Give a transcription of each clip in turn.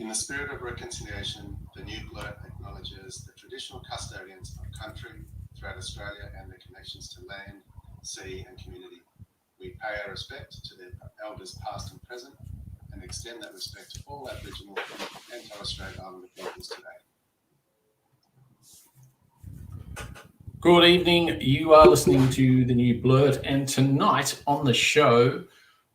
In the spirit of reconciliation, the new Blurt acknowledges the traditional custodians of country throughout Australia and their connections to land, sea and community. We pay our respect to their elders past and present and extend that respect to all Aboriginal and Torres Strait Islander peoples today. Good evening. You are listening to the new Blurt, and tonight on the show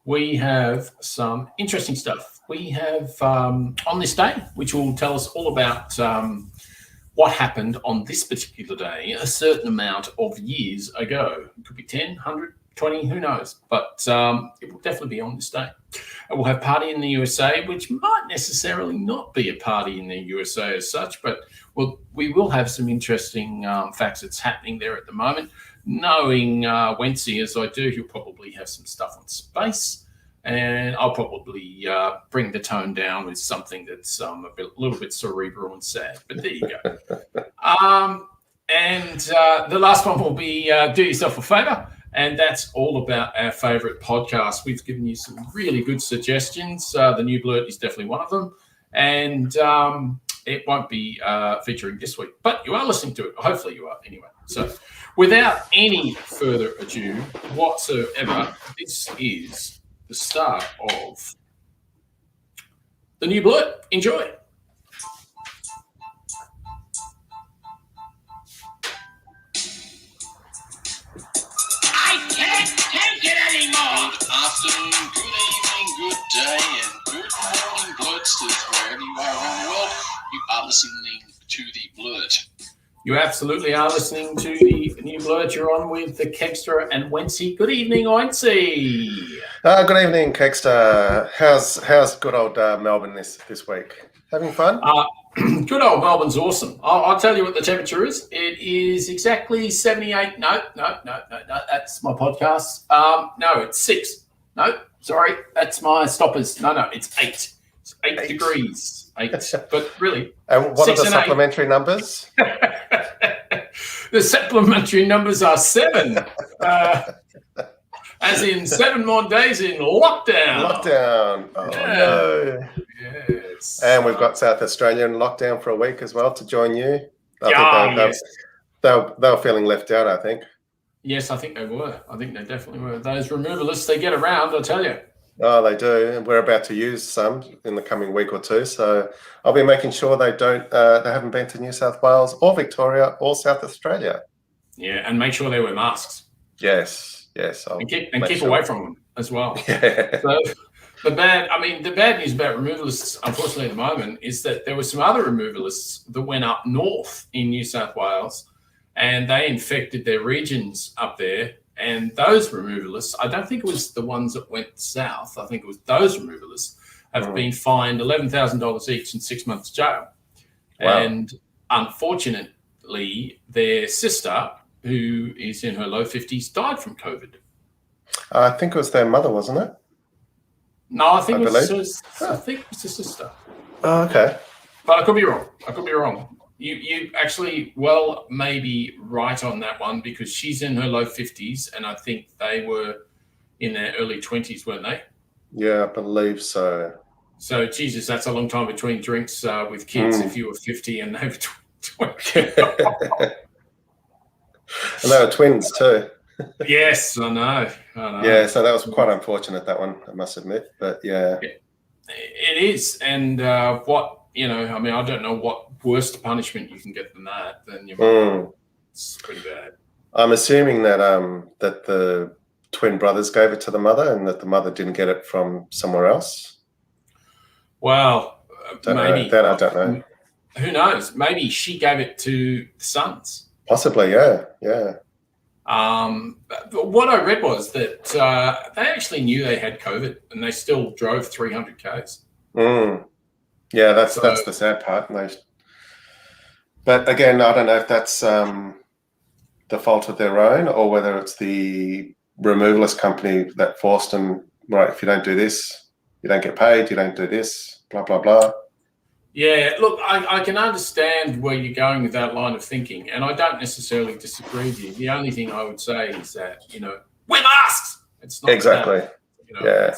we have some interesting stuff. We have on this day, which will tell us all about what happened on this particular day a certain amount of years ago. It could be 10, 100, 20, who knows? But it will definitely be on this day. And we'll have Party in the USA, which might necessarily not be a party in the USA as such, but we will have some interesting facts that's happening there at the moment. Knowing Wency as I do, he'll probably have some stuff on space, and I'll probably bring the tone down with something that's a little bit cerebral and sad. But there you go. And the last one will be Do Yourself A Favour. And that's all about our favourite podcast. We've given you some really good suggestions. The new Blurt is definitely one of them. And it won't be featuring this week, but you are listening to it. Hopefully you are anyway. So without any further ado whatsoever, this is the start of the new Blurt. Enjoy. Good afternoon, good evening, good day, and good morning, Blurtsters, wherever you are around the world. You are listening to the Blurt. You absolutely are listening to the new Blurt. You're on with the Kegster and Wency. Good evening, Wency. Good evening, Kegster. How's good old Melbourne this week? Having fun? Good old Melbourne's awesome. I'll tell you what the temperature is. It is exactly 78. No, that's my podcast. No, it's 6. No, sorry, that's my stoppers. No, it's 8. It's 8 degrees. 8, but really. And what are the supplementary numbers? The supplementary numbers are 7. As in 7 more days in lockdown. Oh, yeah. No. Yes. And we've got South Australia in lockdown for a week as well to join you. I think they were feeling left out, I think. Yes, I think they were. I think they definitely were. Those removalists, they get around, I tell you. Oh, they do. And we're about to use some in the coming week or two. So I'll be making sure they haven't been to New South Wales or Victoria or South Australia. Yeah, and make sure they wear masks. Yes. And keep away from them as well. Yeah. So the bad news about removalists, unfortunately, at the moment, is that there were some other removalists that went up north in New South Wales, and they infected their regions up there. And those removalists, I don't think it was the ones that went south. I think it was those removalists have been fined $11,000 each and 6 months jail. Wow. And unfortunately, their sister, who is in her low 50s, died from COVID. I think it was their mother, wasn't it? No, I think it was the sister. Oh, okay. But I could be wrong. You actually, maybe right on that one, because she's in her low 50s, and I think they were in their early 20s, weren't they? Yeah, I believe so. So, Jesus, that's a long time between drinks with kids if you were 50 and they were 20. And they were twins too. Yes, I know. Yeah, so that was quite unfortunate, that one, I must admit. But yeah. It is. And I don't know what worse punishment you can get than that. It's pretty bad. I'm assuming that that the twin brothers gave it to the mother and that the mother didn't get it from somewhere else. Well, maybe. I don't know. Who knows? Maybe she gave it to the sons. Possibly, yeah. But what I read was that they actually knew they had COVID and they still drove 300 Ks. Yeah, that's the sad part. But again, I don't know if that's the fault of their own or whether it's the removalist company that forced them, right, if you don't do this, you don't get paid, you don't do this, blah, blah, blah. Yeah, look, I can understand where you're going with that line of thinking, and I don't necessarily disagree with you. The only thing I would say is that, wear masks. It's not exactly. That,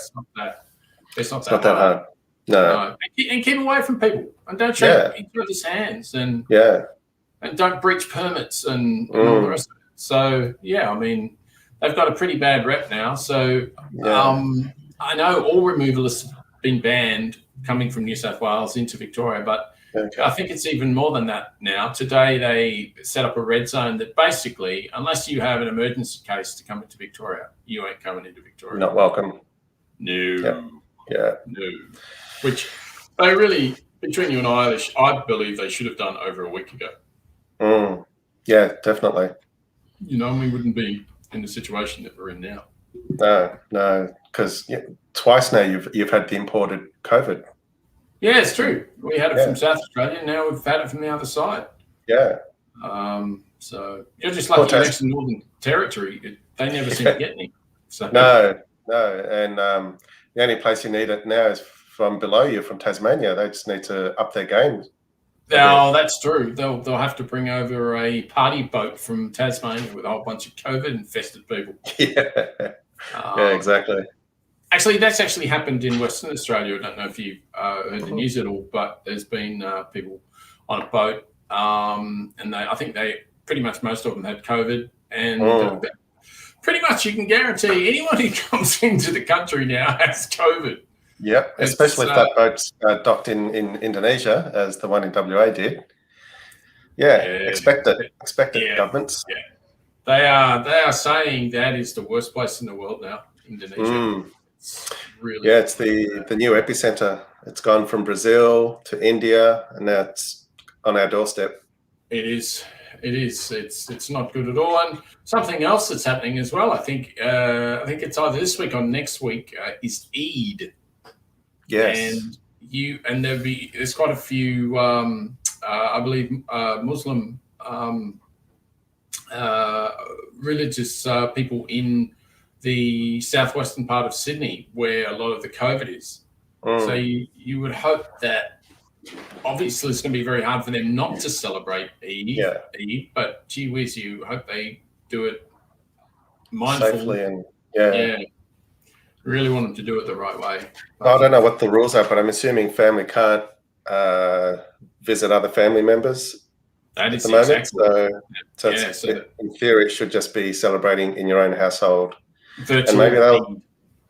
It's not that hard. No. And keep away from people, and don't shake each other's hands, and don't breach permits and all the rest of it. So I mean, they've got a pretty bad rep now. So I know all removalists have been banned coming from New South Wales into Victoria, but I think it's even more than that now. Today they set up a red zone that basically, unless you have an emergency case to come into Victoria, you ain't coming into Victoria. Not welcome. No. Yeah. No. Which they really, between you and I believe they should have done over a week ago. Yeah, definitely. You know, we wouldn't be in the situation that we're in now. No, because twice now you've had the imported COVID. Yeah, it's true. We had it from South Australia, now we've had it from the other side. Yeah. So you're just lucky you're next to Northern Territory. They never seem to get any. So. No. And the only place you need it now is from below you, from Tasmania. They just need to up their game. Oh, that's true. They'll have to bring over a party boat from Tasmania with a whole bunch of COVID-infested people. Yeah, exactly. Actually, that's actually happened in Western Australia. I don't know if you've heard the news at all, but there's been people on a boat, and I think pretty much most of them had COVID, and pretty much you can guarantee anyone who comes into the country now has COVID. Yep, especially if that boat's docked in Indonesia, as the one in WA did. Expect it, governments. Yeah. They are saying that is the worst place in the world now, Indonesia. It's really it's the new epicenter. It's gone from Brazil to India, and now it's on our doorstep. It is. It's not good at all. And something else that's happening as well, I think it's either this week or next week, is Eid. Yes. And there's quite a few I believe Muslim religious people in the southwestern part of Sydney where a lot of the COVID is. So you would hope that obviously it's going to be very hard for them not to celebrate Eid, but gee whiz, you hope they do it mindfully. Safely and really want them to do it the right way. I don't know what the rules are, but I'm assuming family can't visit other family members that is at the moment. Exactly. So in theory, it should just be celebrating in your own household. Virtually. And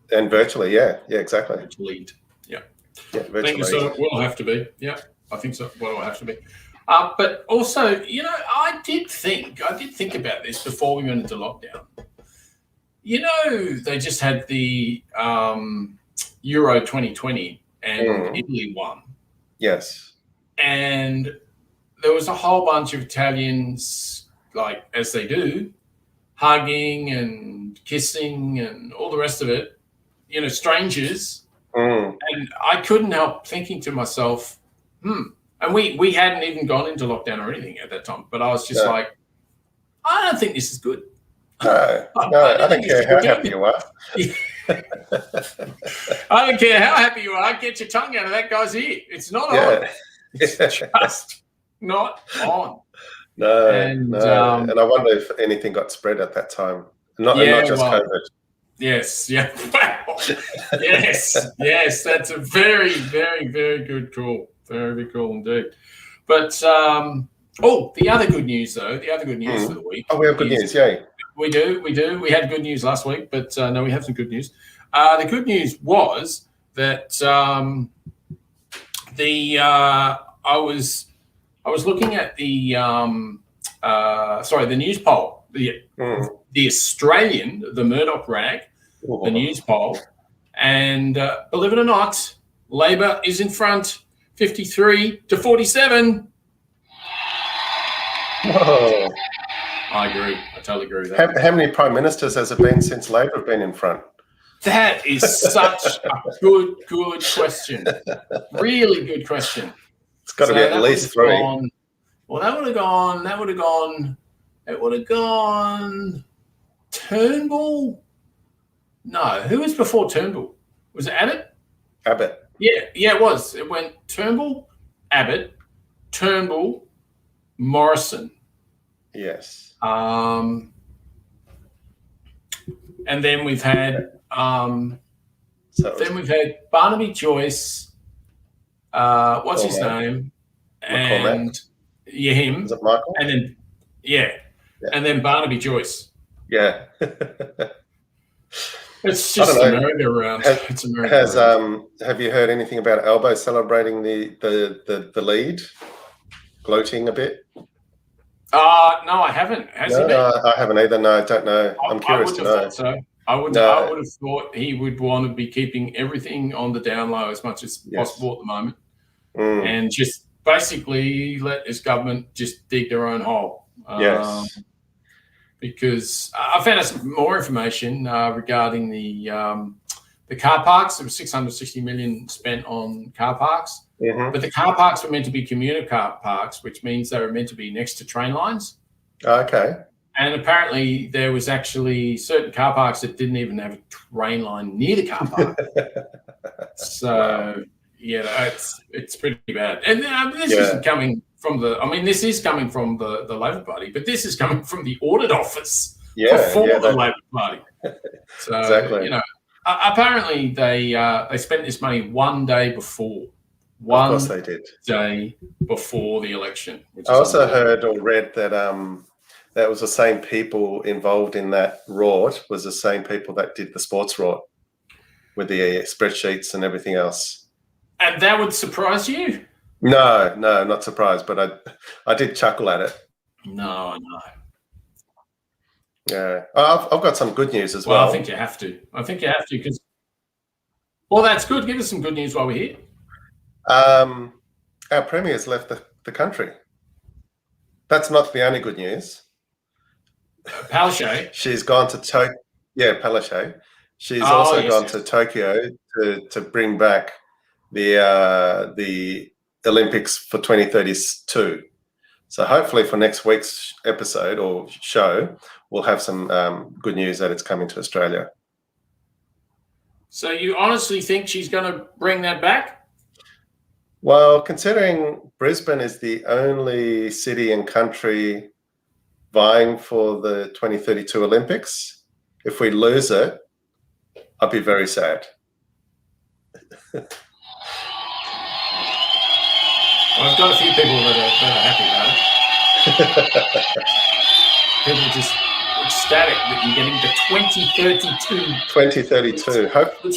maybe virtually, exactly. Virtually. Yeah, virtually. I think so. Will have to be. Yeah, I think so. Well, it'll have to be. But also, I did think about this before we went into lockdown. They just had the Euro 2020 and Italy won. Yes. And there was a whole bunch of Italians, like as they do, hugging and kissing and all the rest of it, strangers. And I couldn't help thinking to myself, and we hadn't even gone into lockdown or anything at that time, but I was just like, I don't think this is good. No, I don't care how happy you are. I don't care how happy you are. Get your tongue out of that guy's ear. It's not on. It's just not on. No. And I wonder if anything got spread at that time. Not just COVID. Yes. Yeah. Yes. That's a very, very, very good call. Very, very cool indeed. But the other good news though. The other good news for the week. Oh, we have good news. Yay. We do. We had good news last week, but no, we have some good news. The good news was that I was looking at the news poll, the Australian, the Murdoch rag, the news poll, and believe it or not, Labor is in front, 53 to 47. Whoa. I agree. I totally agree with that. How many prime ministers has it been since Labor have been in front? That is such a good question. Really good question. It's got to be at least 3. That would have gone Turnbull. No, who was before Turnbull? Was it Abbott? Abbott. Yeah, it was. It went Turnbull, Abbott, Turnbull, Morrison. Yes. And then we've had Barnaby Joyce, What's his name? McCormack. And yeah, him. Is it Michael? And then and then Barnaby Joyce. Yeah. It's just a merry-go-round. It's a merry-go-round. Have you heard anything about Albo celebrating the lead, gloating a bit? No, I haven't. Has he been? No, I haven't either. No, I don't know. I'm curious to know. So. I would have thought he would want to be keeping everything on the down low as much as possible at the moment, and just basically let this government just dig their own hole. Because I found out some more information regarding the car parks. There was 660 million spent on car parks, but the car parks were meant to be commuter car parks, which means they were meant to be next to train lines. Okay. And apparently there was actually certain car parks that didn't even have a train line near the car park. So, it's pretty bad. And this isn't coming from this is coming from the Labor Party, but this is coming from the audit office for the Labor Party. So, exactly. Apparently they spent this money one day before. Of course they did. Day before the election. I also heard or read that that was the same people involved in that rort was the same people that did the sports rort with the spreadsheets and everything else. And that would surprise you? No, not surprised, but I did chuckle at it. No. Yeah. I've got some good news as well. I think you have to. Because... Well, that's good. Give us some good news while we're here. Our Premier's left the country. That's not the only good news. Palaszczuk. She's gone to Tokyo. Yeah, Palaszczuk. She's also gone to Tokyo to bring back the Olympics for 2032. So hopefully for next week's episode or show, we'll have some good news that it's coming to Australia. So you honestly think she's going to bring that back? Well, considering Brisbane is the only city and country vying for the 2032 Olympics, if we lose it, I'd be very sad. Well, I've got a few people that are happy about it. People are just ecstatic that you're getting to 2032. 2032.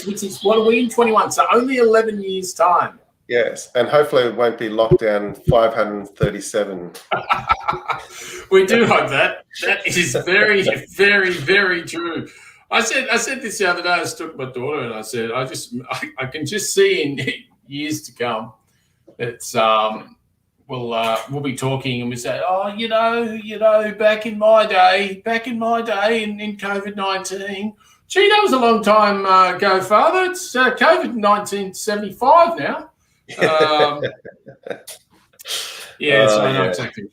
Which is, what are we in 21? So only 11 years' time. Yes, and hopefully it won't be lockdown 537. We do hope that. That is very, very, very true. I said this the other day. I stood with my daughter and I said, I can just see in years to come that we'll be talking and we say, back in my day in COVID-19. Gee, that was a long time ago, Father. It's COVID 1975 now. I know exactly.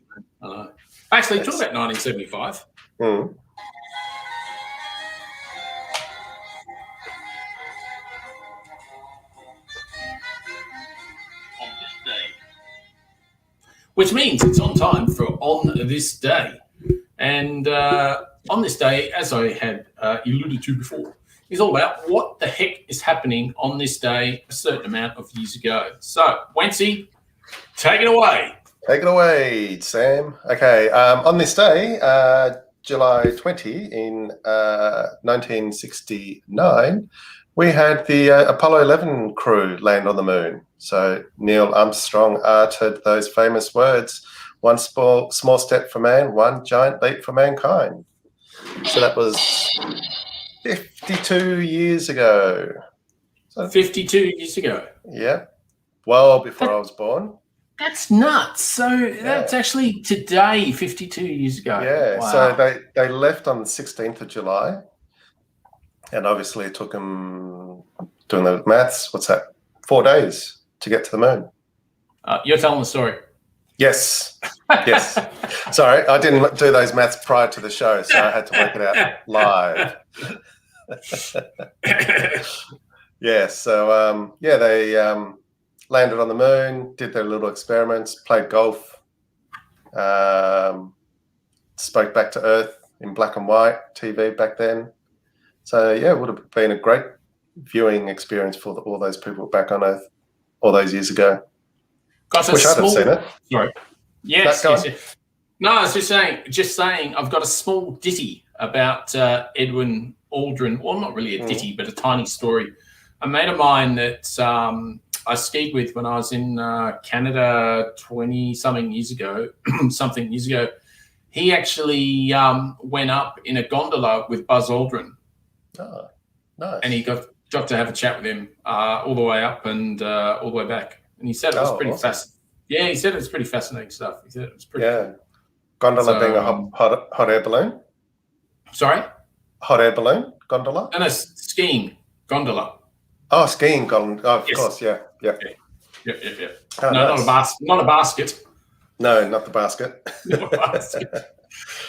Actually, talk about 1975. Mm. Which means it's on time for On This Day. And on this day, as I had alluded to before, is all about what the heck is happening on this day a certain amount of years ago. So, Wency, take it away. Take it away, Sam. Okay, on this day, July 20 in 1969, we had the Apollo 11 crew land on the moon. So Neil Armstrong uttered those famous words, "One small step for man, one giant leap for mankind." So that was 52 years ago. So 52 years ago? Yeah. Well before I was born. That's nuts. So that's actually today, 52 years ago. Yeah. Wow. So they left on the 16th of July. And obviously it took them, doing the maths, 4 days to get to the moon. You're telling the story. Yes. Yes. Sorry, I didn't do those maths prior to the show, so I had to work it out live. So they landed on the moon, did their little experiments, played golf, spoke back to Earth in black and white TV back then. So, it would have been a great viewing experience for all those people back on Earth. all those years ago. Got a Wish I'd have seen it. Sorry. Yes, Go yes, on. yes. No, I was just saying, I've got a small ditty about Edwin Aldrin. Well, not really a ditty, but a tiny story. A mate of mine that I skied with when I was in Canada 20-something years ago, he actually went up in a gondola with Buzz Aldrin. Oh, nice. And he got to have a chat with him all the way up and all the way back. And he said it was pretty fascinating. Yeah, he said it was pretty fascinating stuff. He said it was pretty cool. Gondola being a hot air balloon? Sorry? Hot air balloon? Gondola? No, skiing. Gondola. Oh, skiing gondola. Oh, of Yes. course, yeah. Yeah. Oh, no, nice. not a basket. No, not the basket. Not a basket.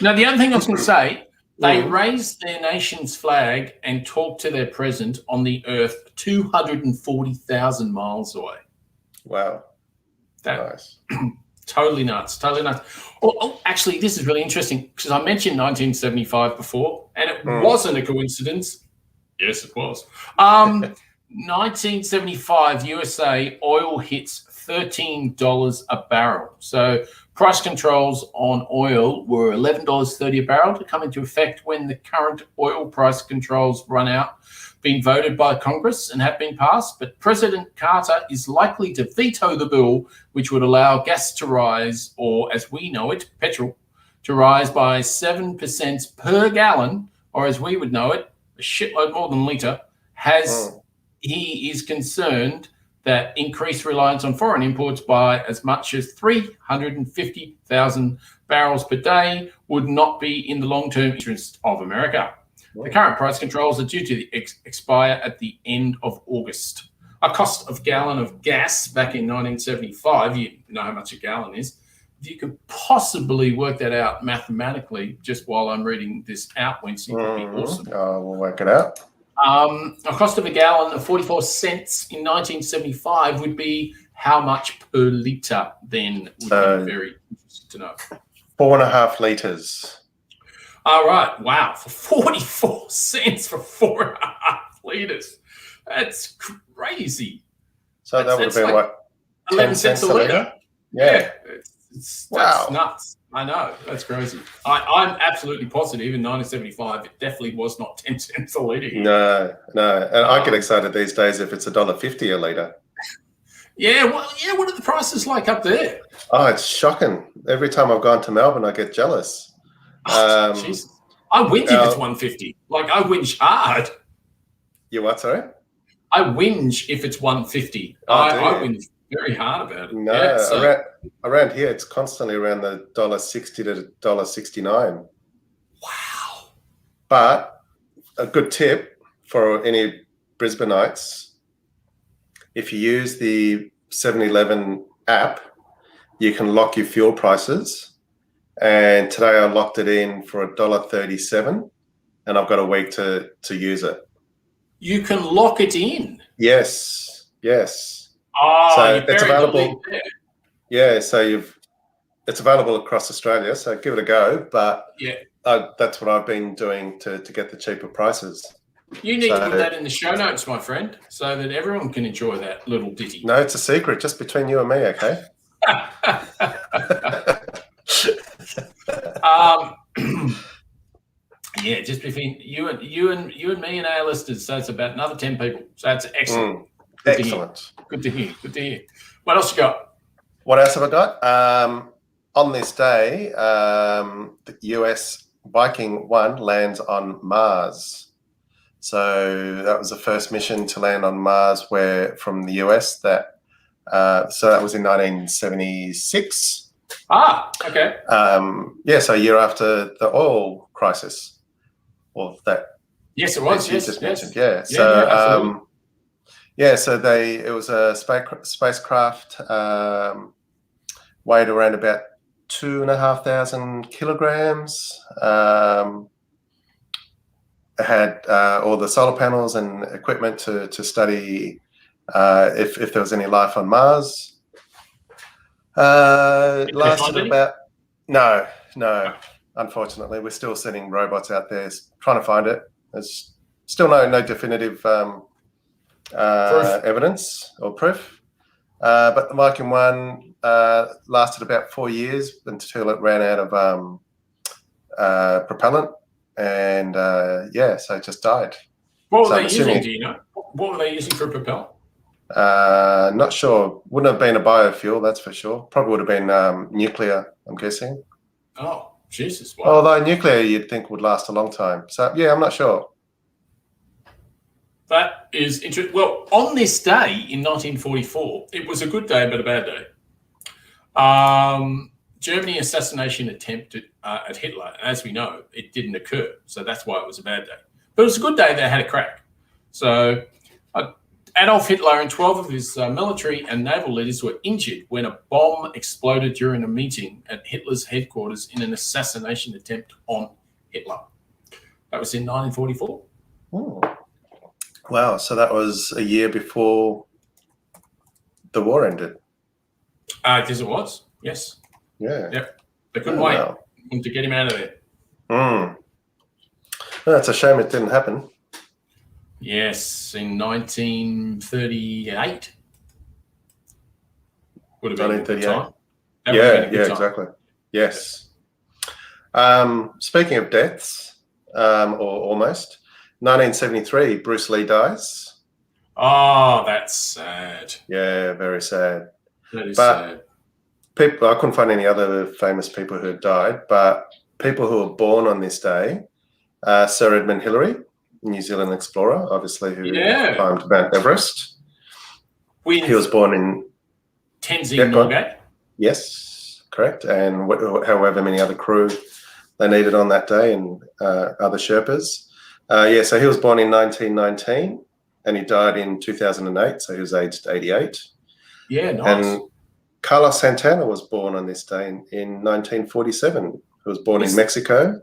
Now, the other thing I was going to say, they raised their nation's flag and talked to their president on the Earth 240,000 miles away. Wow. Nice. Totally nuts. Oh, actually, this is really interesting because I mentioned 1975 before, and it wasn't a coincidence. Yes, it was. 1975 USA oil hits $13 a barrel. So price controls on oil were $11.30 a barrel to come into effect when the current oil price controls run out, been voted by Congress and have been passed. But President Carter is likely to veto the bill, which would allow gas to rise, or as we know it, petrol, to rise by 7% per gallon, or as we would know it, a shitload more than a litre, he is concerned that increased reliance on foreign imports by as much as 350,000 barrels per day would not be in the long-term interest of America. The current price controls are due to expire at the end of August. A cost of gallon of gas back in 1975, you know how much a gallon is. If you could possibly work that out mathematically just while I'm reading this out, Winston, would be awesome. Oh, we'll work it out. A cost of a gallon of 44 cents in 1975 would be how much per litre then? Would be very interesting to know. 4.5 litres. All right. Wow. For 44 cents for 4.5 litres. That's crazy. So that would have been like what? 11 cents a litre? Yeah. That's nuts. I know. That's crazy. I'm absolutely positive in 1975 it definitely was not 10 cents a litre. No. And I get excited these days if it's $1.50 a litre. Yeah, what are the prices like up there? Oh, it's shocking. Every time I've gone to Melbourne, I get jealous. Jesus. I whinge if it's 150. Like, I whinge hard. You what, sorry? I whinge if it's 150. I whinge very hard about it. No, around here, it's constantly around the $1.60 to $1.69. Wow. But a good tip for any Brisbaneites, if you use the 7-Eleven app, you can lock your fuel prices. And today I locked it in for $1.37, and I've got a week to use it. You can lock it in? Yes. Oh, so it's available. Yeah, so it's available across Australia. So give it a go. But that's what I've been doing to get the cheaper prices. You need to put that in the show notes, my friend, so that everyone can enjoy that little ditty. No, it's a secret, just between you and me, okay? Yeah, just between you and me and our listeners. So it's about another 10 people. So that's excellent. Excellent. Good to hear. What else you got? What else have I got? On this day, the US Viking 1 lands on Mars. So that was the first mission to land on Mars from the US. So that was in 1976. Ah, okay. So a year after the oil crisis. Or that. Yes, it was. You just mentioned. So it was a spacecraft, weighed around about 2,500 kilograms. It had all the solar panels and equipment to study if there was any life on Mars. Lasted about no. Unfortunately, we're still sending robots out there trying to find it. There's still no definitive evidence or proof. But the Viking 1 lasted about 4 years until it ran out of propellant, and so it just died. What So were I'm they using? assuming- Do you know? What were they using for propellant? Not sure. Wouldn't have been a biofuel, that's for sure. Probably would have been nuclear, I'm guessing. Oh, Jesus! Wow. Although nuclear, you'd think would last a long time. So yeah, I'm not sure. That is interesting. Well, on this day in 1944, it was a good day, but a bad day. Germany assassination attempt at Hitler. As we know, it didn't occur, so that's why it was a bad day. But it was a good day. They had a crack. So Adolf Hitler and 12 of his military and naval leaders were injured when a bomb exploded during a meeting at Hitler's headquarters in an assassination attempt on Hitler. That was in 1944. Oh. Wow, so that was a year before the war ended. Because it was, yes. Yeah. Yep. They couldn't wait to get him out of there. That's a shame it didn't happen. Yes, in 1938. Would have been a good time. Yeah, exactly. Yes. Speaking of deaths, or almost, 1973, Bruce Lee dies. Oh, that's sad. Yeah, very sad. That is sad. People, I couldn't find any other famous people who had died, but people who were born on this day, Sir Edmund Hillary, New Zealand explorer, obviously, who climbed Mount Everest. He was born in Tenzing Norgay. Yes, correct. And however many other crew they needed on that day, and other Sherpas. So he was born in 1919 and he died in 2008. So he was aged 88. Yeah, nice. And Carlos Santana was born on this day in 1947. He was born in Mexico.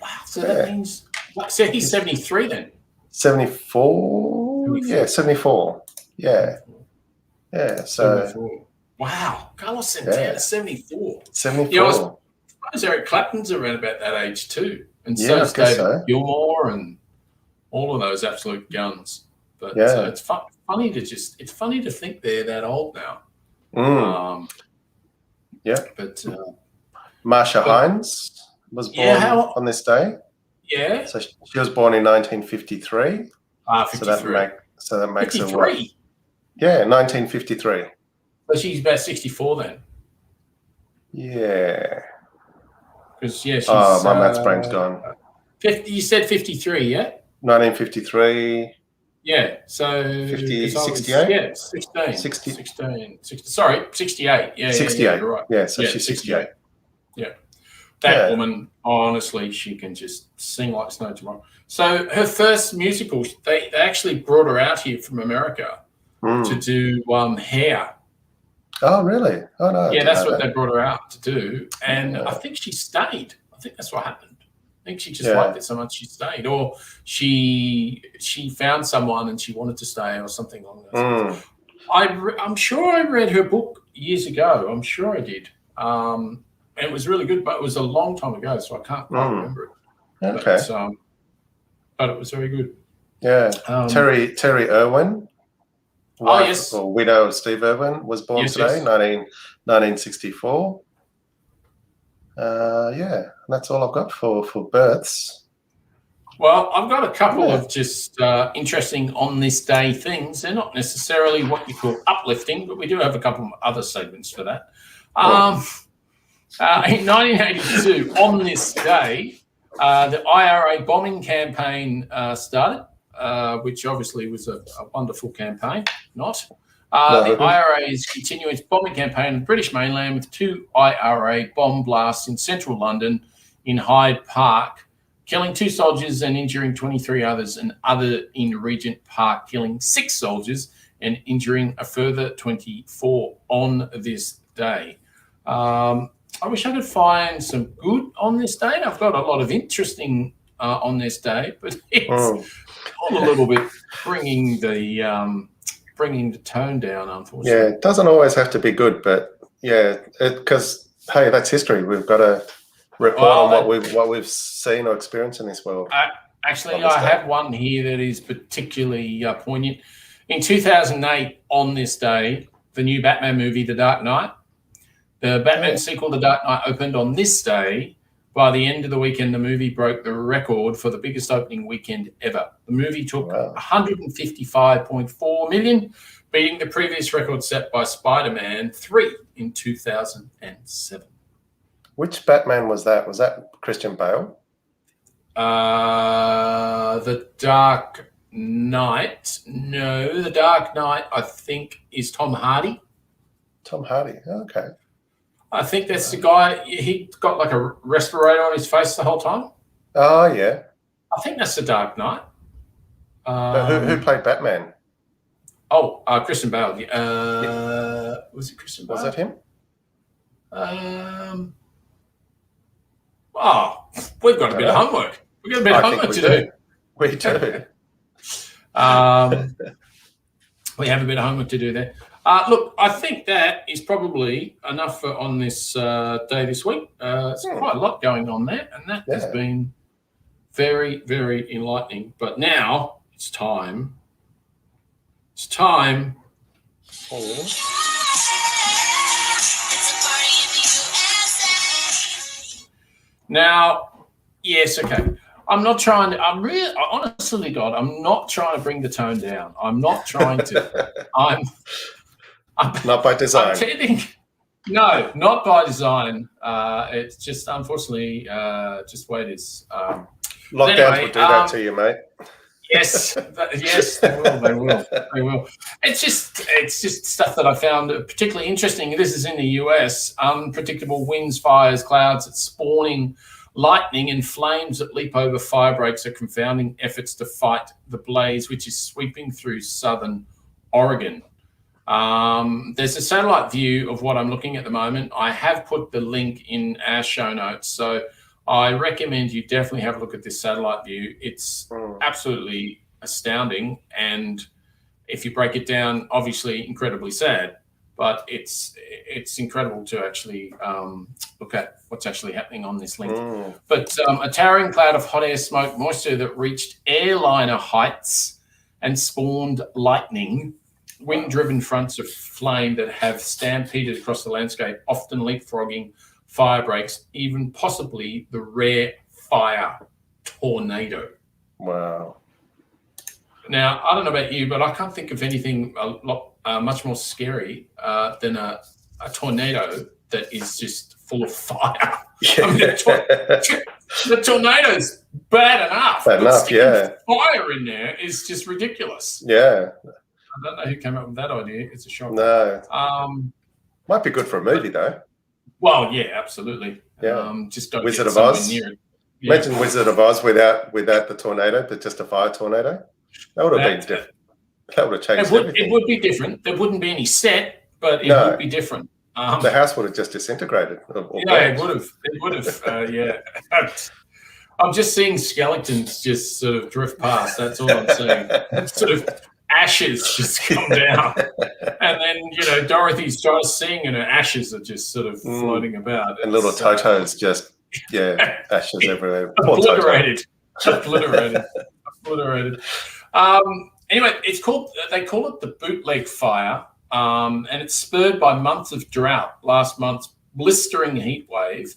Wow. So that means, so he's 73 then? 74? Yeah, 74. Yeah. Yeah. So. 74. Wow. Carlos Santana, 74. 74. Yeah, I suppose Eric Clapton's around about that age too. And so is I guess David Gilmour and all of those absolute guns. But it's funny to think they're that old now. But Marsha Hines was born on this day. Yeah. So she was born in 1953. 53. So that makes 53. her what? Yeah, 1953. So she's about 64 then. Yeah. Because she's. My maths brain's gone. 50. You said 53, yeah. 1953. Yeah. So 68. Yeah, 16. 60. Sorry, 68. Yeah. 68. Yeah, you're right. Yeah. So she's 68. Yeah. That woman, honestly, she can just sing like snow tomorrow. So her first musical, they actually brought her out here from America to do Hair. Oh, really? Oh, no. Yeah, that's what they brought her out to do. And I think she stayed. I think that's what happened. I think she just liked it so much she stayed. Or she found someone and she wanted to stay or something along those lines. I'm sure I read her book years ago. I'm sure I did. And it was really good, but it was a long time ago, so I can't quite remember it. Okay. But it was very good. Yeah. Terry Irwin. Yes. Or widow of Steve Irwin was born today, 1964. That's all I've got for births. Well, I've got a couple of just interesting on this day things. They're not necessarily what you call uplifting, but we do have a couple of other segments for that. In 1982, on this day, the IRA bombing campaign started. Which obviously was a wonderful campaign, The IRA is continuing its bombing campaign in the British mainland with 2 IRA bomb blasts in central London in Hyde Park, killing 2 soldiers and injuring 23 others, and other in Regent Park, killing 6 soldiers and injuring a further 24 on this day. I wish I could find some good on this day. I've got a lot of interesting on this day, but it's all a little bit bringing the tone down, unfortunately. Yeah, it doesn't always have to be good, but because hey, that's history. We've got to report on what we've seen or experienced in this world. Actually, I have one here that is particularly poignant. In 2008, on this day, the new Batman movie, The Dark Knight, the Batman sequel, The Dark Knight, opened on this day. By the end of the weekend, the movie broke the record for the biggest opening weekend ever. The movie took 155.4 million, beating the previous record set by Spider-Man 3 in 2007. Which Batman was that? Was that Christian Bale? The Dark Knight. No, The Dark Knight, I think, is Tom Hardy. Tom Hardy. Okay. I think that's the guy. He got like a respirator on his face the whole time. Oh, yeah. I think that's The Dark Knight. Who played Batman? Christian Bale. Was it Christian Bale? Was that him? We've got a bit of homework. We've got a bit of homework to do. We do. We have a bit of homework to do there. Look, I think that is probably enough on this day this week. It's quite a lot going on there, and that has been very, very enlightening. But now it's time. It's time for... Now, yes, okay. I'm not trying to, honestly, God, I'm not trying to bring the tone down. I'm not trying to. I'm not by design. No, not by design. It's just, unfortunately, just the way it is. Lockdowns will do that to you, mate. Yes, they will. It's just stuff that I found particularly interesting. This is in the US. Unpredictable winds, fires, clouds, it's spawning lightning and flames that leap over fire breaks are confounding efforts to fight the blaze, which is sweeping through southern Oregon. There's a satellite view of what I'm looking at the moment. I have put the link in our show notes, so I recommend you definitely have a look at this satellite view. It's absolutely astounding, and if you break it down, obviously incredibly sad, but it's incredible to actually look at what's actually happening on this link. But a towering cloud of hot air, smoke, moisture that reached airliner heights and spawned lightning, wind-driven fronts of flame that have stampeded across the landscape, often leapfrogging fire breaks, even possibly the rare fire tornado. Wow. Now, I don't know about you, but I can't think of anything much more scary than a tornado that is just full of fire. Yeah. I mean, the tornado's bad enough. Fire in there is just ridiculous. Yeah. I don't know who came up with that idea. It's a shock. No. Might be good for a movie, though. Well, yeah, absolutely. Yeah. Just don't Wizard get of Oz. near it. Yeah. Imagine Wizard of Oz without the tornado, but just a fire tornado. That would have been different. That would have changed everything. It would be different. There wouldn't be any set, but it would be different. The house would have just disintegrated. It would have. It would have. Yeah. I'm just seeing skeletons just sort of drift past. That's all I'm seeing. Sort of ashes just come down, and then Dorothy's trying to sing, and her ashes are just sort of floating about. And little Toto's just ashes everywhere. Obliterated. Anyway, they call it the bootleg fire, and it's spurred by months of drought. Last month's blistering heat wave.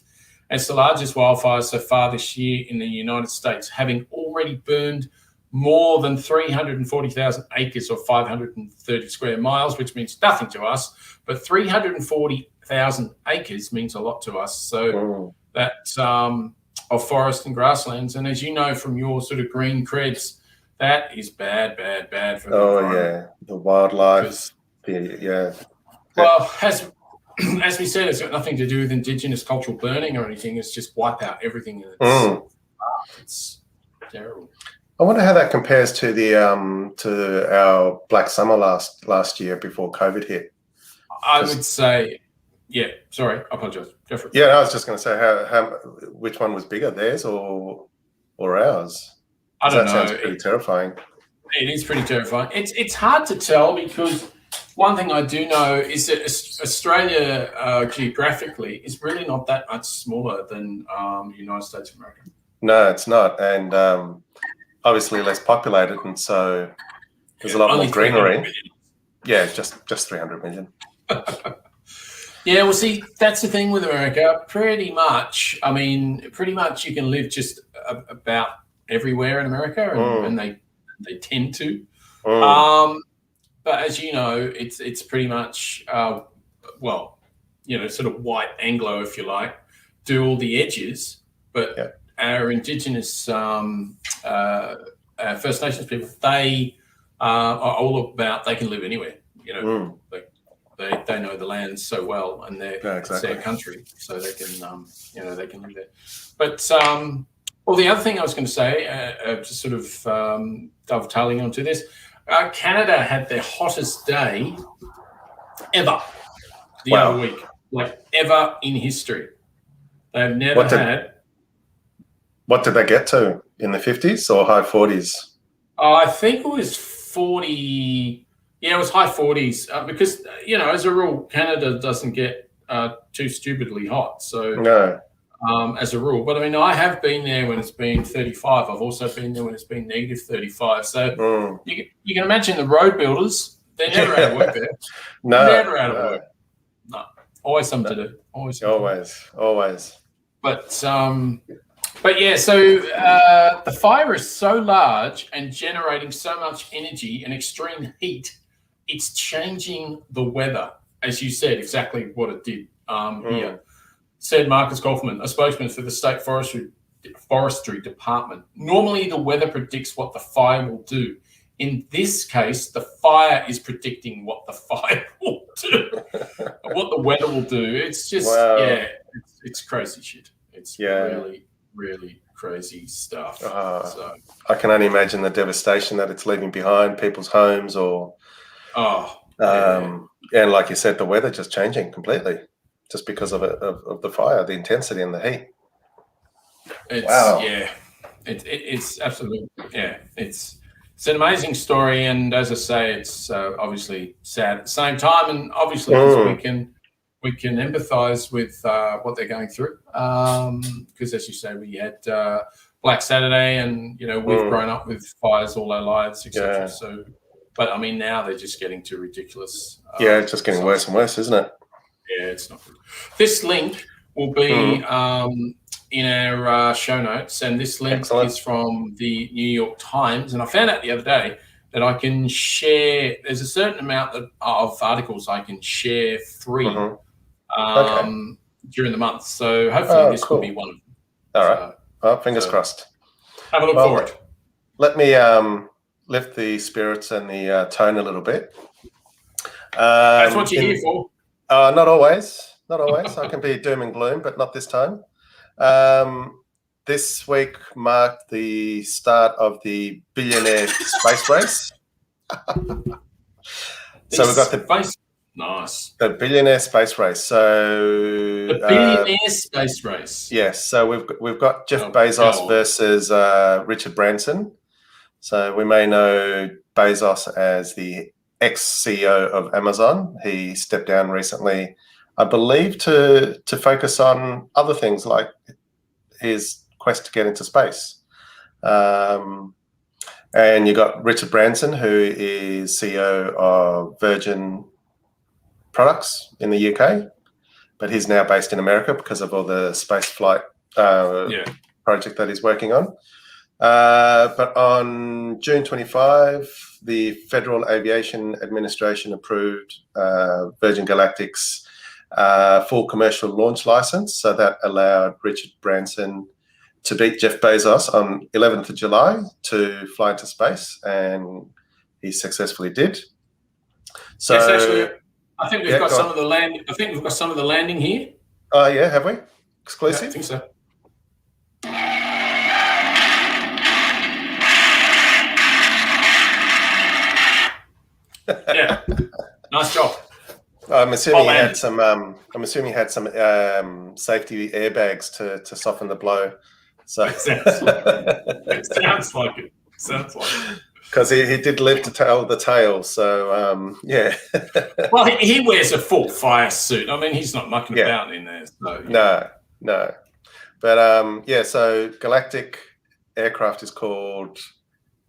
It's the largest wildfire so far this year in the United States, having already burned more than 340,000 acres or 530 square miles, which means nothing to us, but 340,000 acres means a lot to us. So that's of forest and grasslands. And as you know from your sort of green creds, that is bad for the environment. The wildlife. Well, as we said, it's got nothing to do with Indigenous cultural burning or anything. It's just wipe out everything. It's terrible. I wonder how that compares to the to our Black Summer last year before COVID hit. I would say, sorry, I apologize. Go for it. Yeah, I was just going to say how which one was bigger, theirs or ours? I don't know. That sounds pretty terrifying. It is pretty terrifying. It's hard to tell because one thing I do know is that Australia geographically is really not that much smaller than the United States of America. No, it's not, and obviously less populated, and so There's a lot Only more greenery. 300 million. Yeah, just 300 million. Yeah, well, see, that's the thing with America. Pretty much you can live just about everywhere in America, and they tend to. But as you know, it's pretty much sort of white Anglo, if you like, do all the edges, but our Indigenous First Nations people, they are all about they can live anywhere. They know the land so well, and it's their country, so they can they can live there. But the other thing I was going to say, just sort of dovetailing onto this, Canada had their hottest day ever the other week, like ever in history. They've never had. What did they get to, in the 50s or high 40s? I think it was 40. Yeah, it was high 40s because, as a rule, Canada doesn't get too stupidly hot. So, no. As a rule. But, I have been there when it's been 35. I've also been there when it's been negative 35. So, you can imagine the road builders, they're never out of work there. No. Never out of work. No. Always something to do. Always. But yeah, so the fire is so large and generating so much energy and extreme heat, it's changing the weather, as you said, exactly what it did here. Said Marcus Kaufman, a spokesman for the State Forestry Department. Normally, the weather predicts what the fire will do. In this case, the fire is predicting what the fire will do, what the weather will do. It's just, it's crazy shit. It's really, really crazy stuff. So I can only imagine the devastation that it's leaving behind, people's homes and like you said, the weather just changing completely just because of the fire, the intensity and the heat. It's absolutely, it's an amazing story, and as I say, it's obviously sad at the same time, and obviously we can empathise with what they're going through because, as you say, we had Black Saturday, and we've grown up with fires all our lives, etc. So, but now they're just getting too ridiculous. It's just getting worse and worse, isn't it? Yeah, it's not good. This link will be in our show notes, and this link is from the New York Times, and I found out the other day that I can share. There's a certain amount of articles I can share free during the month, so hopefully this will be one of them. All right, fingers crossed. Have a look for it. Let me lift the spirits and the tone a little bit. That's what you're here for. Not always. I can be doom and gloom, but not this time. This week marked the start of the billionaire space race. So we've got the billionaire space race. So the billionaire space race. Yes. So we've got Jeff Bezos versus Richard Branson. So we may know Bezos as the ex-CEO of Amazon. He stepped down recently, I believe, to focus on other things like his quest to get into space. And you got Richard Branson, who is CEO of Virgin Products in the UK, but he's now based in America because of all the space flight project that he's working on. But on June 25, the Federal Aviation Administration approved Virgin Galactic's full commercial launch license. So that allowed Richard Branson to beat Jeff Bezos on 11th of July to fly into space, and he successfully did. So yes, actually, I think we've got some of the landing. I think we've got some of the landing here. Oh, yeah, have we? Exclusive? Yeah, I think so. Yeah, nice job. I'm assuming he had some. I'm assuming he had some safety airbags to soften the blow. So it sounds like it. Because he did live to tell the tale. So yeah. Well, he wears a full fire suit. I mean, he's not mucking about in there. So, No. But so Galactic aircraft is called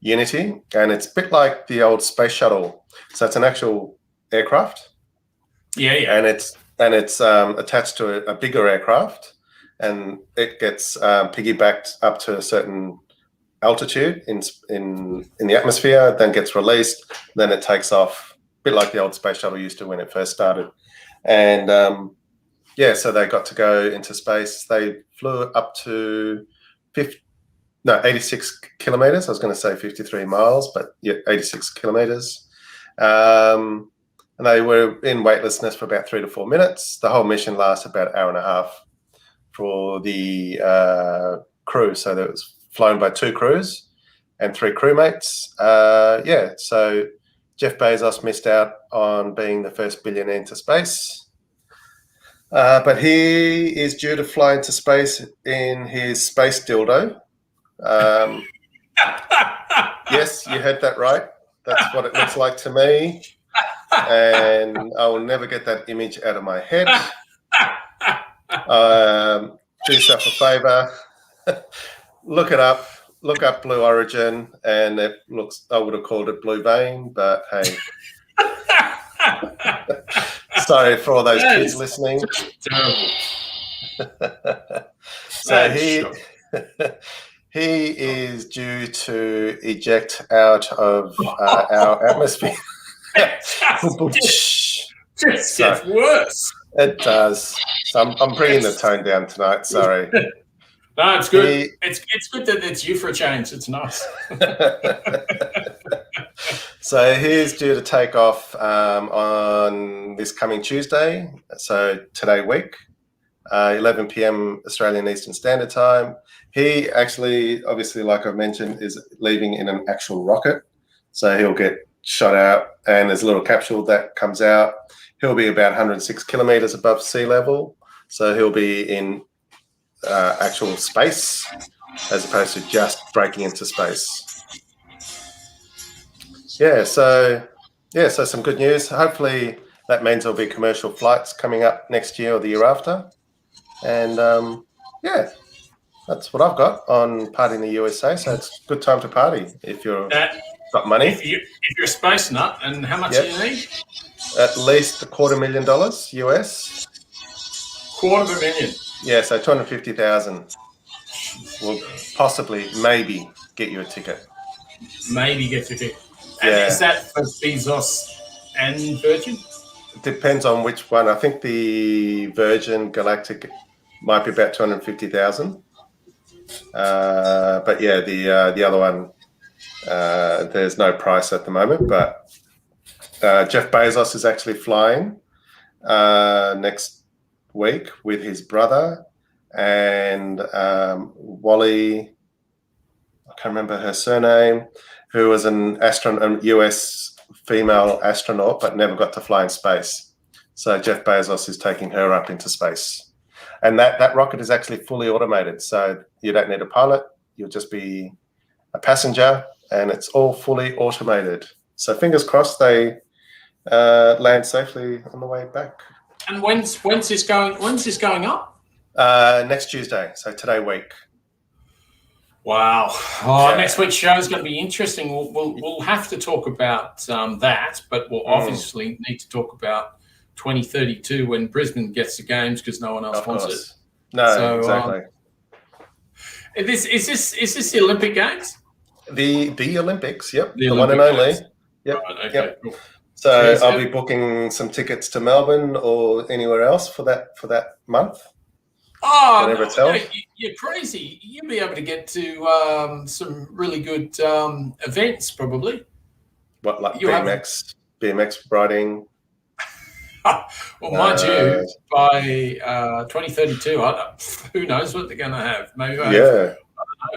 Unity, and it's a bit like the old space shuttle. So it's an actual aircraft. Yeah. And it's attached to a bigger aircraft, and it gets piggybacked up to a certain altitude in the atmosphere, then gets released, then it takes off, a bit like the old space shuttle used to when it first started. And so they got to go into space. They flew up to 86 kilometers. I was going to say 53 miles, but yeah, 86 kilometers. And they were in weightlessness for about 3 to 4 minutes. The whole mission lasted about an hour and a half for the crew. So that was flown by 2 crews and 3 crewmates. So Jeff Bezos missed out on being the first billionaire into space. But he is due to fly into space in his space dildo. Yes, you heard that right. That's what it looks like to me. And I will never get that image out of my head. Do yourself a favor. Look it up. Look up Blue Origin, and it looks, I would have called it Blue Vein, but hey. Sorry for all those kids listening. So he is due to eject out of our atmosphere. Just gets worse. It does. So I'm bringing the tone down tonight. Sorry. No, it's good. It's good that it's you for a change. It's nice. So he's due to take off on this coming Tuesday. So today week, 11 p.m. Australian Eastern Standard Time. He actually, obviously, like I've mentioned, is leaving in an actual rocket. So he'll get shot out, and there's a little capsule that comes out. He'll be about 106 kilometers above sea level. So he'll be in actual space as opposed to just breaking into space. So some good news. Hopefully that means there'll be commercial flights coming up next year or the year after. And that's what I've got on Party in the USA. So it's a good time to party if you've got money. If you're a space nut, and how much do you need? At least $250,000 US. $250,000. Yeah, so 250,000 will possibly, maybe get you a ticket. Maybe get your ticket. And is that for Bezos and Virgin? It depends on which one. I think the Virgin Galactic might be about 250,000. But yeah, the other one, there's no price at the moment. But Jeff Bezos is actually flying next week with his brother and Wally. I can't remember her surname. Who was an astronaut, a US female astronaut, but never got to fly in space. So Jeff Bezos is taking her up into space. And that rocket is actually fully automated. So you don't need a pilot. You'll just be a passenger, and it's all fully automated. So fingers crossed they land safely on the way back. And when's this going up? Next Tuesday. So today week. Wow. Next week's show is going to be interesting. We'll have to talk about that, but we'll obviously need to talk about 2032 when Brisbane gets the games because no one else wants it. No, exactly. Is this the Olympic Games? The Olympics, yep. The one and only. Games. Yep. Right, okay, yep. Cool. So I'll be booking some tickets to Melbourne or anywhere else for that month. Oh, no, you're crazy. You'll be able to get to some really good events, probably. What, like BMX riding? Well, mind you, by 2032, who knows what they're going to have? Maybe I don't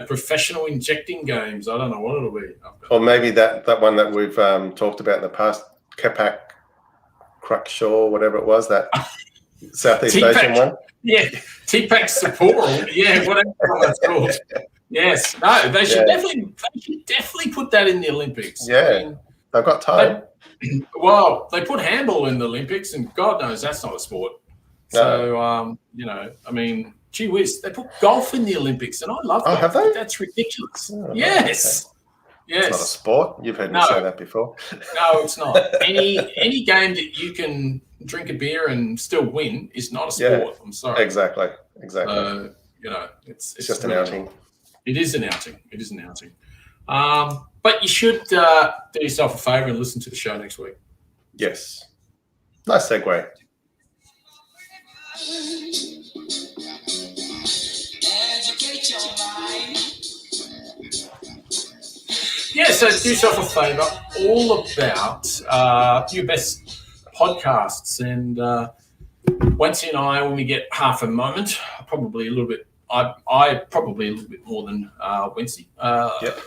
know, professional injecting games. I don't know what it'll be. Or maybe that one that we've talked about in the past, Kepak Cruckshaw, whatever it was, that Southeast Asian one. Yeah, T-Pack Sapporo. Yeah, whatever that's called. Yes. No, they should definitely put that in the Olympics. Yeah, I mean, they've got time. They put handball in the Olympics, and God knows that's not a sport. No. So, I mean, gee whiz, they put golf in the Olympics, and I love that. Have they? That's ridiculous. Oh, yes. Yes. It's not a sport. You've heard me No. say that before. No, it's not. Any game that you can drink a beer and still win is not a sport. I'm sorry. Exactly. It's just an really outing. not. It is an outing. But you should do yourself a favour and listen to the show next week. Yes. Nice segue. Yeah, so do yourself a favour, all about your best podcasts. And Wency and I, when we get half a moment, probably a little bit, I probably a little bit more than Wency,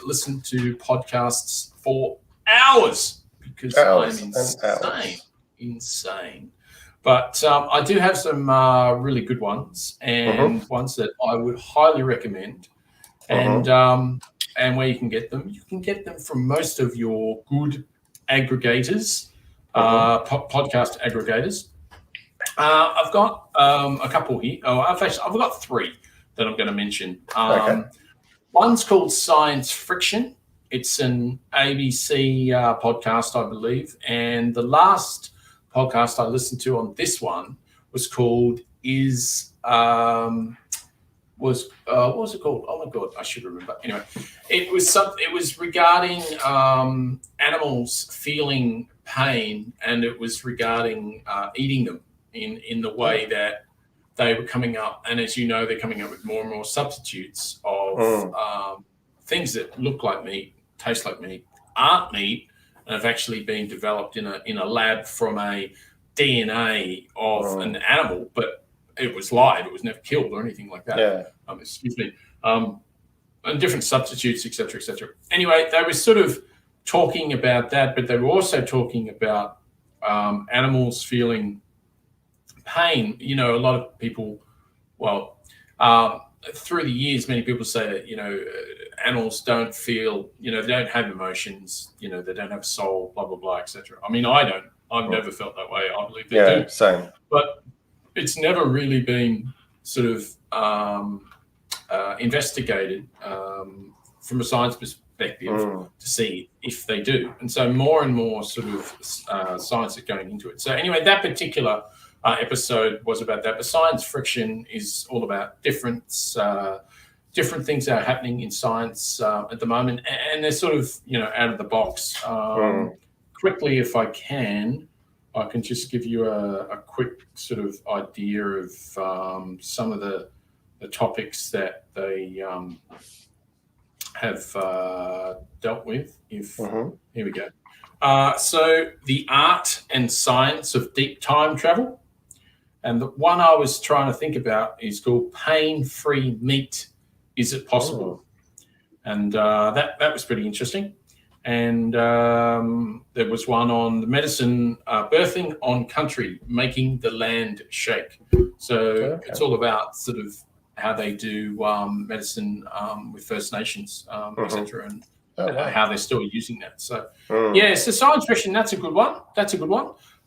listen to podcasts for hours because I'm insane. But I do have some really good ones and ones that I would highly recommend. And where you can get them from most of your good aggregators, podcast aggregators. I've got a couple here. I've got three that I'm going to mention. One's called Science Friction. It's an ABC podcast, I believe. And the last podcast I listened to on this one was called what was it called? Oh my God, I should remember. Anyway, it was regarding animals feeling pain, and it was regarding eating them in the way that they were coming up. And as you know, they're coming up with more and more substitutes of things that look like meat, taste like meat, aren't meat, and have actually been developed in a lab from a DNA of an animal, but it was live. It was never killed or anything like that. Yeah. And different substitutes, et cetera, et cetera. Anyway, they were sort of talking about that, but they were also talking about animals feeling pain. You know, a lot of people, through the years, many people say that, animals don't feel, they don't have emotions, they don't have a soul, blah, blah, blah, et cetera. I mean, I don't. I've never felt that way. I believe they do. Yeah, same. But it's never really been sort of investigated from a science perspective to see if they do. And so more and more sort of science is going into it. So anyway, that particular episode was about that. But Science Friction is all about different things that are happening in science at the moment. And they're sort of, out of the box. Quickly, if I can just give you a quick sort of idea of some of the topics that they have dealt with. Here we go. So the art and science of deep time travel. And the one I was trying to think about is called Pain-Free Meat. Is it possible? And that was pretty interesting. And there was one on the medicine, birthing on country, making the land shake. So it's all about sort of how they do medicine with First Nations, et cetera, and how they're still using that. So, so Science Fiction, that's a good one.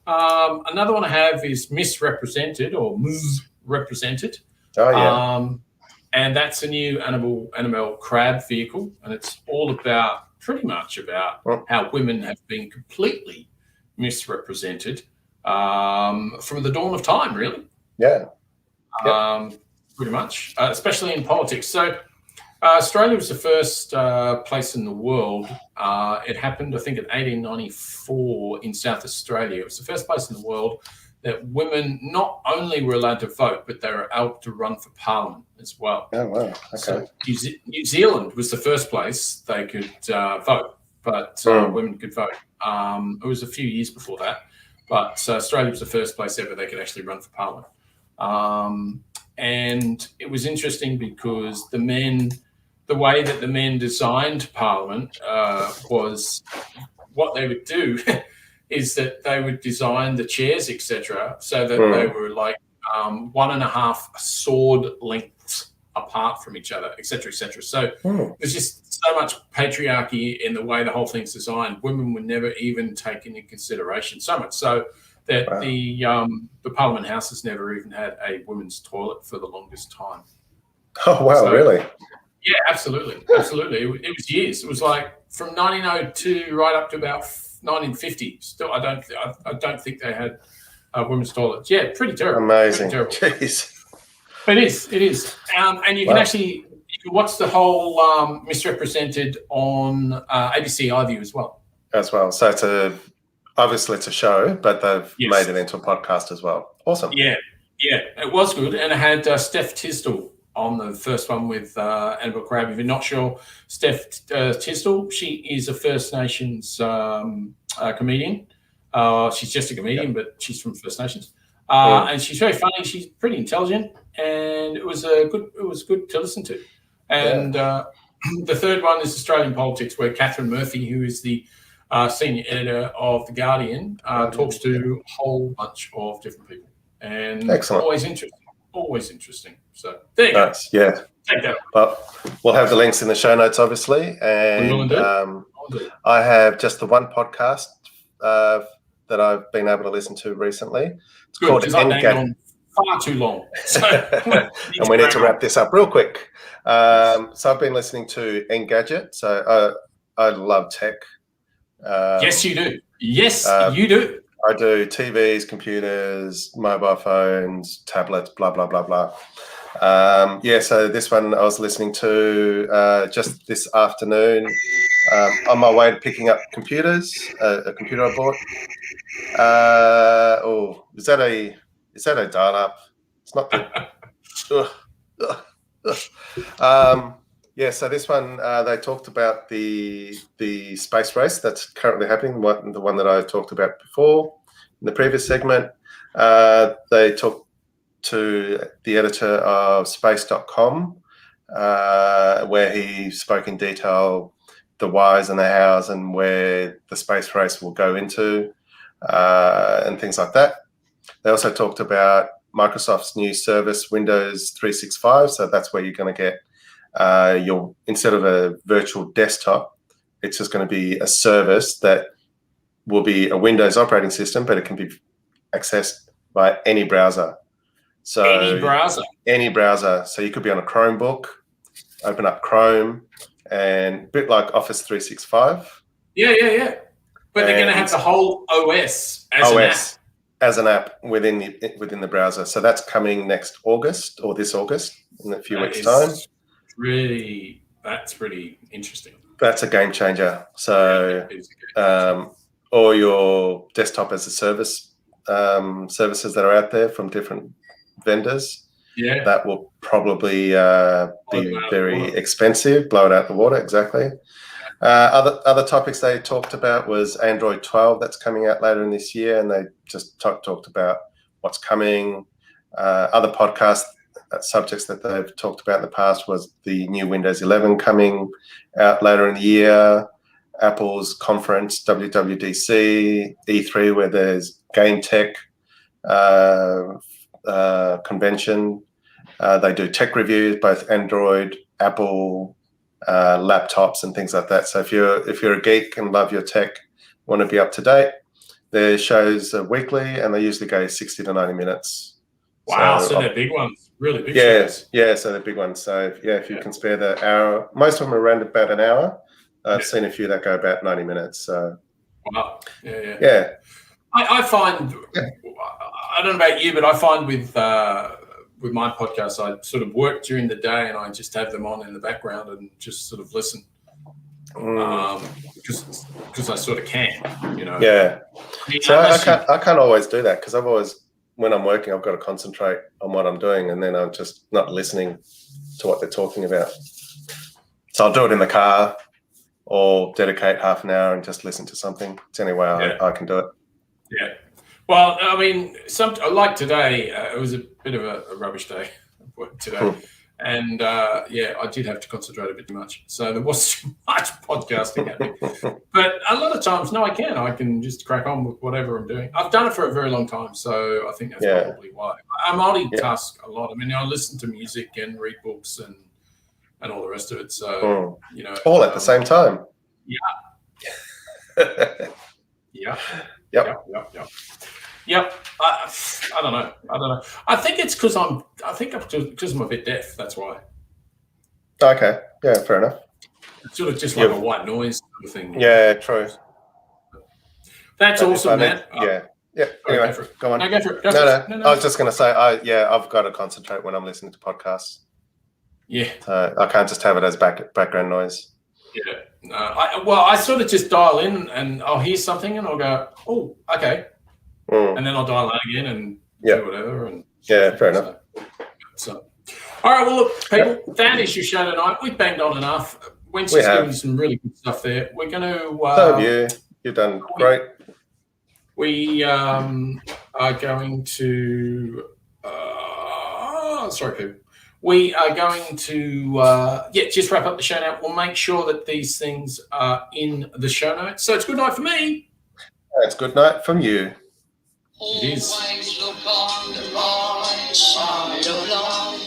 Another one I have is Misrepresented or Misrepresented. And that's a new animal crab vehicle. And it's all about pretty much about how women have been completely misrepresented from the dawn of time, really. Yeah. Pretty much, especially in politics. So Australia was the first place in the world. It happened, I think, in 1894 in South Australia. It was the first place in the world that women not only were allowed to vote, but they were able to run for parliament as well. Oh, wow. Okay. So New Zealand was the first place they could vote, but women could vote. It was a few years before that, but Australia was the first place ever they could actually run for parliament. And it was interesting because the way that the men designed parliament was what they would do is that they would design the chairs, etc., so that they were like 1.5 sword lengths apart from each other, etc., etc. So there's just so much patriarchy in the way the whole thing's designed. Women were never even taken into consideration. So much so that the Parliament House has never even had a women's toilet for the longest time. Oh wow, so, really? Yeah, absolutely. It was years. It was like from 1902 right up to about 1950. Still, I don't think they had women's toilets. Yeah, pretty terrible. Amazing. Pretty terrible. Jeez. It is. And you can actually watch the whole Misrepresented on ABC iView as well. So obviously it's a show, but they've made it into a podcast as well. Awesome. Yeah, it was good, and it had Steph Tisdall on the first one with Annabelle Crabb. If you're not sure, Steph Tisdall, she is a First Nations comedian. She's just a comedian, but she's from First Nations, and she's very funny. She's pretty intelligent, and it was good to listen to. And the third one is Australian Politics, where Catherine Murphy, who is the senior editor of The Guardian, talks to a whole bunch of different people. And excellent. Always interesting. So there you go. Yeah. Take that. Well, we'll have the links in the show notes, obviously. And I have just the one podcast that I've been able to listen to recently. It's good, because I've been on far too long. So and we need to wrap this up real quick. So I've been listening to Engadget. So I love tech. Yes, you do. Yes, you do. I do TVs, computers, mobile phones, tablets, blah, blah, blah, blah. So this one I was listening to just this afternoon on my way to picking up computers, a computer I bought. Is that a dial-up? It's not the... So this one, they talked about the space race that's currently happening, the one that I talked about before in the previous segment. They talked to the editor of space.com, where he spoke in detail the whys and the hows and where the space race will go into and things like that. They also talked about Microsoft's new service, Windows 365. So that's where you're going to get instead of a virtual desktop, it's just going to be a service that will be a Windows operating system, but it can be accessed by any browser. So any browser. So you could be on a Chromebook, open up Chrome, and a bit like Office 365. Yeah. But they're going to have the whole OS as an app within the browser. So that's coming next August or this August in a few weeks' time. That's pretty interesting. That's a game changer. So, all your desktop as a service services that are out there from different vendors, that will probably be very expensive. Blow it out the water, exactly. Other topics they talked about was Android 12 that's coming out later in this year, and they just talked about what's coming. Other podcast subjects that they've talked about in the past was the new Windows 11 coming out later in the year, Apple's conference, WWDC, E3, where there's game tech convention. They do tech reviews, both Android, Apple, laptops and things like that. So if you're a geek and love your tech, want to be up to date, their shows are weekly and they usually go 60 to 90 minutes. Wow, so they're big ones, really big shows. Yeah, so they're big ones. So if you can spare the hour, most of them are around about an hour. I've seen a few that go about 90 minutes. So wow, yeah. I find, I don't know about you, but I find with my podcast, I sort of work during the day and I just have them on in the background and just sort of listen. Because I sort of can, you know. Yeah. So I can't always do that because when I'm working, I've got to concentrate on what I'm doing, and then I'm just not listening to what they're talking about. So I'll do it in the car or dedicate half an hour and just listen to something. It's any way I can do it. Yeah. Well, I mean, like today, it was a bit of a rubbish day at work today. And I did have to concentrate a bit too much. So there was too much podcasting happening. But a lot of times, I can just crack on with whatever I'm doing. I've done it for a very long time. So I think that's probably why. I multitask a lot. I mean, I listen to music and read books and all the rest of it. So, all at the same time. Yeah. Yep. I don't know. I think it's because I'm a bit deaf. That's why. Okay. Yeah, fair enough. It's sort of just like a white noise sort of thing. Yeah, true. That's awesome, Matt. Yeah. Sorry, Anyway, go on. No, go for it. No. I was just going to say, I've got to concentrate when I'm listening to podcasts. Yeah. So I can't just have it as background noise. Yeah. I sort of just dial in and I'll hear something and I'll go, oh, okay. And then I'll dial in again and do whatever. And fair enough. So, all right. Well, look, people, that is your show tonight. We've banged on enough. Wency's given you some really good stuff there. We're going to. So have you. You've done great. We are going to. Sorry, people. We are going to just wrap up the show now. We'll make sure that these things are in the show notes. So it's good night for me. It's good night from you. It is. Always look on the right side of life.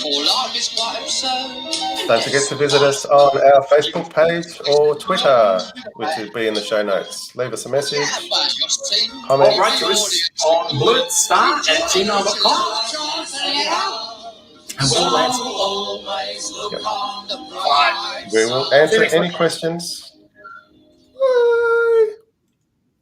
For life is quite absurd. Don't forget to visit us on our Facebook page or Twitter, which will be in the show notes. Leave us a message, comment. Write to us on blurtstar@gmail.com. And we'll answer. We will answer any questions